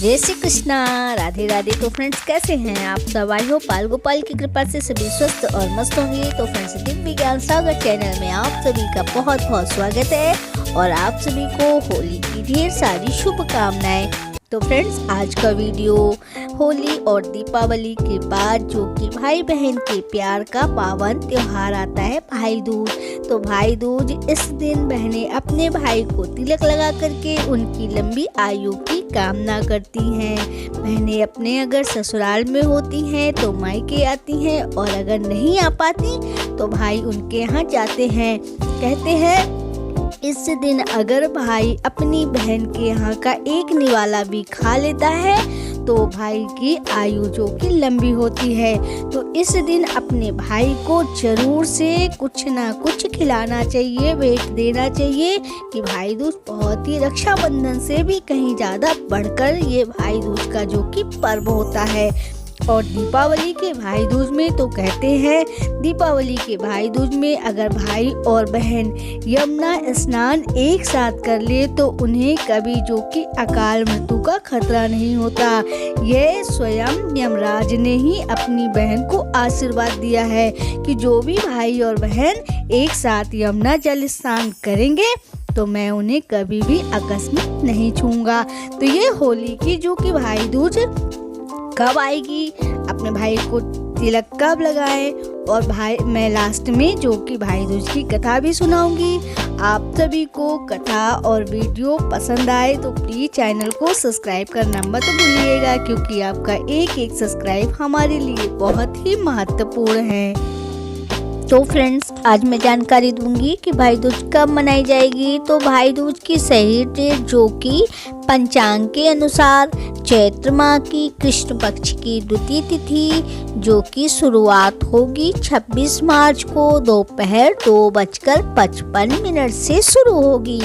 जय श्री कृष्णा, राधे राधे। तो फ्रेंड्स, कैसे हैं आप सब? आई हो पाल गोपाल की कृपा से सभी स्वस्थ और मस्त होंगे। तो फ्रेंड्स, दिव्य ज्ञान सागर चैनल में आप सभी का बहुत बहुत स्वागत है और आप सभी को होली की ढेर सारी शुभकामनाएं। तो फ्रेंड्स, आज का वीडियो होली और दीपावली के बाद जो कि भाई बहन के प्यार का पावन त्योहार आता है भाई दूज। तो भाई दूज, इस दिन बहनें अपने भाई को तिलक लगा करके उनकी लंबी आयु की कामना करती हैं। बहनें अपने अगर ससुराल में होती हैं तो मायके आती हैं और अगर नहीं आ पाती तो भाई उनके यहाँ जाते हैं। कहते हैं इस दिन अगर भाई अपनी बहन के यहाँ का एक निवाला भी खा लेता है तो भाई की आयु जो कि लंबी होती है। तो इस दिन अपने भाई को जरूर से कुछ ना कुछ खिलाना चाहिए, भेंट देना चाहिए कि भाई दूज बहुत ही रक्षाबंधन से भी कहीं ज़्यादा बढ़कर ये भाई दूज का जो कि पर्व होता है। और दीपावली के भाई दूज में तो कहते हैं दीपावली के भाई दूज में अगर भाई और बहन यमुना स्नान एक साथ कर ले तो उन्हें कभी जो कि अकाल मृत्यु का खतरा नहीं होता। यह स्वयं यमराज ने ही अपनी बहन को आशीर्वाद दिया है कि जो भी भाई और बहन एक साथ यमुना जल स्नान करेंगे तो मैं उन्हें कभी भी आकस्मिक नहीं छूंगा। तो ये होली की जो कि भाई दूज कब आएगी, अपने भाई को तिलक कब लगाएं, और भाई मैं लास्ट में जो कि भाई दूज की कथा भी सुनाऊंगी। आप सभी को कथा और वीडियो पसंद आए तो प्लीज चैनल को सब्सक्राइब करना मत भूलिएगा, क्योंकि आपका एक एक सब्सक्राइब हमारे लिए बहुत ही महत्वपूर्ण है। तो फ्रेंड्स, आज मैं जानकारी दूंगी कि भाई दूज कब मनाई जाएगी। तो भाई दूज की सही डेट जो कि पंचांग के अनुसार चैत्र माह की कृष्ण पक्ष की द्वितीय तिथि जो कि शुरुआत होगी 26 मार्च को दोपहर 2:55 से शुरू होगी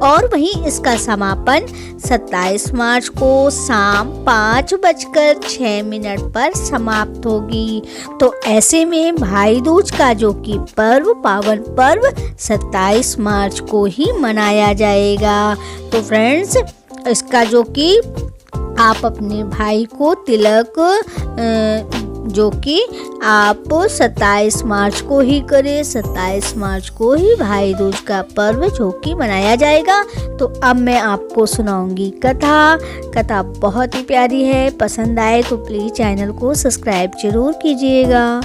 और वहीं इसका समापन 27 मार्च को शाम 5:06 पर समाप्त होगी। तो ऐसे में भाई दूज का जो कि पावन पर्व 27 मार्च को ही मनाया जाएगा। तो फ्रेंड्स, इसका जो कि आप अपने भाई को तिलक जो कि आप 27 मार्च को ही करें। 27 मार्च को ही भाई दूज का पर्व जो कि मनाया जाएगा। तो अब मैं आपको सुनाऊंगी कथा बहुत ही प्यारी है। पसंद आए तो प्लीज चैनल को सब्सक्राइब जरूर कीजिएगा।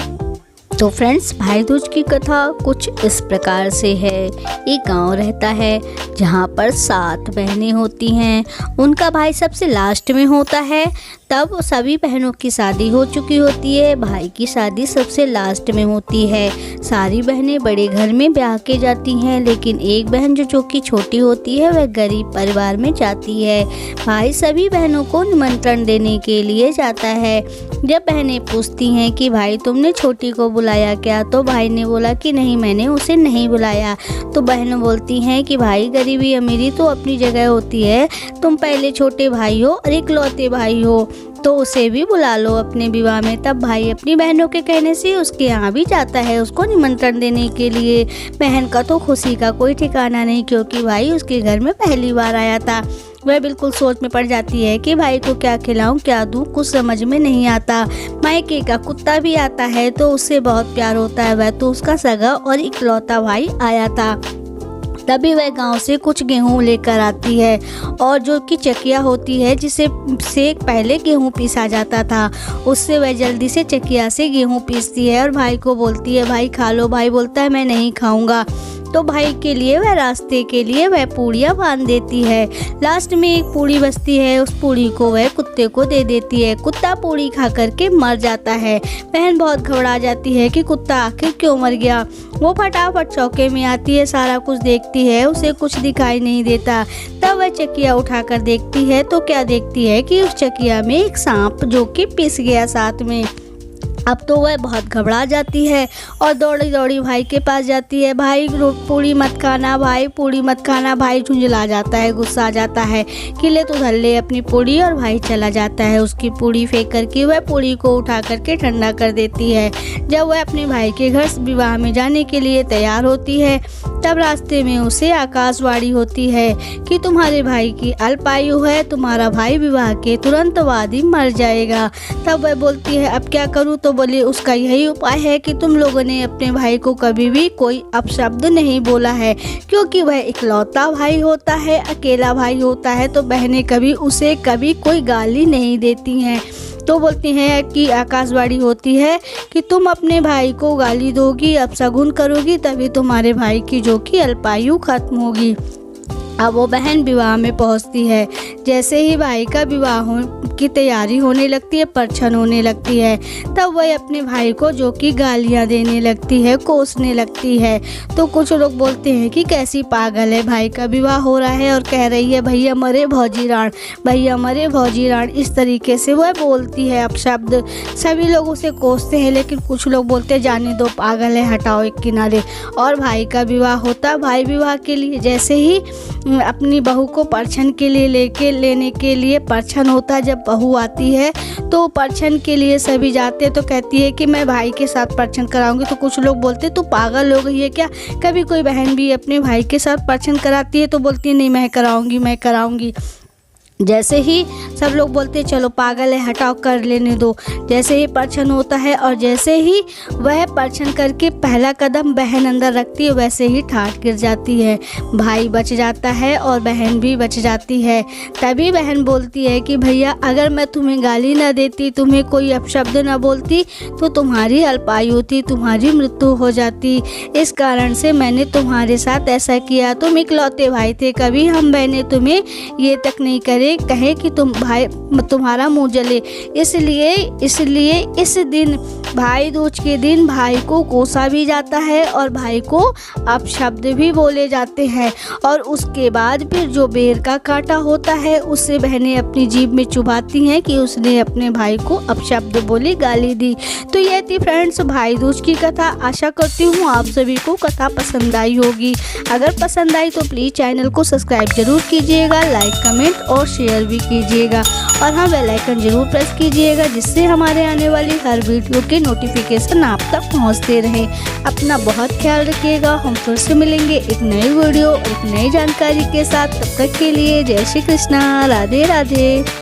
तो फ्रेंड्स, भाई दूज की कथा कुछ इस प्रकार से है। एक गांव रहता है जहां पर 7 बहनें होती हैं। उनका भाई सबसे लास्ट में होता है। तब सभी बहनों की शादी हो चुकी होती है, भाई की शादी सबसे लास्ट में होती है। सारी बहनें बड़े घर में ब्याह के जाती हैं, लेकिन एक बहन जो कि छोटी होती है वह गरीब परिवार में जाती है। भाई सभी बहनों को निमंत्रण देने के लिए जाता है। जब बहनें पूछती हैं कि भाई तुमने छोटी को बुलाया क्या, तो भाई ने बोला कि नहीं, मैंने उसे नहीं बुलाया। तो बहनें बोलती हैं कि भाई गरीबी अमीरी तो अपनी जगह होती है, तुम पहले छोटे भाई हो और इकलौते भाई हो, तो उसे भी बुला लो अपने विवाह में। तब भाई अपनी बहनों के कहने से उसके यहाँ भी जाता है उसको निमंत्रण देने के लिए। बहन का तो खुशी का कोई ठिकाना नहीं, क्योंकि भाई उसके घर में पहली बार आया था। वह बिल्कुल सोच में पड़ जाती है कि भाई को क्या खिलाऊं क्या दूं, कुछ समझ में नहीं आता। मायके का कुत्ता भी आता है तो उससे बहुत प्यार होता है, वह तो उसका सगा और इकलौता भाई आया था। तभी वह गांव से कुछ गेहूं लेकर आती है और जो कि चकिया होती है जिसे से पहले गेहूं पीसा जाता था, उससे वह जल्दी से चकिया से गेहूं पीसती है और भाई को बोलती है भाई खा लो। भाई बोलता है मैं नहीं खाऊंगा। तो भाई के लिए वह रास्ते के लिए वह पूड़ियाँ बांध देती है। लास्ट में एक पूड़ी बचती है, उस पूड़ी को वह कुत्ते को दे देती है। कुत्ता पूड़ी खा करके मर जाता है। बहन बहुत घबरा जाती है कि कुत्ता आखिर क्यों मर गया। वो फटाफट चौके में आती है, सारा कुछ देखती है, उसे कुछ दिखाई नहीं देता। तब वह चकिया उठाकर देखती है तो क्या देखती है कि उस चकिया में एक सांप जो कि पिस गया साथ में। अब तो वह बहुत घबरा जाती है और दौड़ी दौड़ी भाई के पास जाती है। भाई पूड़ी मत खाना, भाई पूड़ी मत खाना। भाई झुंझला जाता है, गुस्सा आ जाता है कि ले तू धर ले अपनी पूड़ी, और भाई चला जाता है उसकी पूड़ी फेंक करके वह पूड़ी को उठा करके ठंडा कर देती है। जब वह अपने भाई के घर विवाह में जाने के लिए तैयार होती है तब रास्ते में उसे आकाशवाणी होती है कि तुम्हारे भाई की अल्पायु है, तुम्हारा भाई विवाह के तुरंत बाद ही मर जाएगा। तब वह बोलती है अब क्या करूँ? तो बोले उसका यही उपाय है कि तुम लोगों ने अपने भाई को कभी भी कोई अपशब्द नहीं बोला है, क्योंकि वह इकलौता भाई होता है, अकेला भाई होता है, तो बहनें कभी उसे कभी कोई गाली नहीं देती हैं। तो बोलती हैं कि आकाशवाणी होती है कि तुम अपने भाई को गाली दोगी, अपशगुन करोगी, तभी तुम्हारे भाई की जो कि अल्पायु खत्म होगी। अब वो बहन विवाह में पहुंचती है। जैसे ही भाई का विवाह की तैयारी होने लगती है, परछन होने लगती है, तब वह अपने भाई को जो कि गालियां देने लगती है, कोसने लगती है। तो कुछ लोग बोलते हैं कि कैसी पागल है, भाई का विवाह हो रहा है और कह रही है भैया मरे भौजी राण, भैया मरे भौजी राण। इस तरीके से वह बोलती है अपशब्द। सभी लोग उसे कोसते हैं, लेकिन कुछ लोग बोलते हैं जाने दो, पागल है, हटाओ एक किनारे। और भाई का विवाह होता। भाई विवाह के लिए जैसे ही अपनी बहू को परछन के लिए लेने के लिए परछन होता है, जब बहू आती है तो परछन के लिए सभी जाते हैं। तो कहती है कि मैं भाई के साथ परछन कराऊंगी। तो कुछ लोग बोलते तू पागल हो गई है क्या? कभी कोई बहन भी अपने भाई के साथ परछन कराती है तो बोलती है नहीं मैं कराऊंगी, मैं कराऊंगी। जैसे ही सब लोग बोलते हैं चलो पागल है, हटाओ, कर लेने दो। जैसे ही परछन होता है और जैसे ही वह परछन करके पहला कदम बहन अंदर रखती है, वैसे ही ठाठ गिर जाती है। भाई बच जाता है और बहन भी बच जाती है। तभी बहन बोलती है कि भैया अगर मैं तुम्हें गाली ना देती, तुम्हें कोई अपशब्द ना बोलती, तो तुम्हारी अल्पायु थी, तुम्हारी मृत्यु हो जाती। इस कारण से मैंने तुम्हारे साथ ऐसा किया। तुम इकलौते भाई थे, कभी हम बहनें तुम्हें ये तक नहीं करे कहे कि तुम्हारा मुंह जले। इसलिए इस दिन भाई दूज के दिन भाई को कोसा भी जाता है और भाई को अपशब्द भी बोले जाते हैं। और उसके बाद फिर जो बेर का कांटा होता है उससे बहनें अपनी जीभ में चुभाती हैं कि उसने अपने भाई को अपशब्द बोली, गाली दी। तो ये थी फ्रेंड्स भाई दूज की कथा। आशा करती हूँ आप सभी को कथा पसंद आई होगी। अगर पसंद आई तो प्लीज़ चैनल को सब्सक्राइब जरूर कीजिएगा, लाइक कमेंट और शेयर भी कीजिएगा, और हाँ बेल आइकन जरूर प्रेस कीजिएगा, जिससे हमारे आने वाली हर वीडियो के नोटिफिकेशन आप तक पहुंचते रहें। अपना बहुत ख्याल रखिएगा। हम फिर से मिलेंगे एक नई वीडियो, एक नई जानकारी के साथ। तब तक के लिए जय श्री कृष्णा, राधे राधे।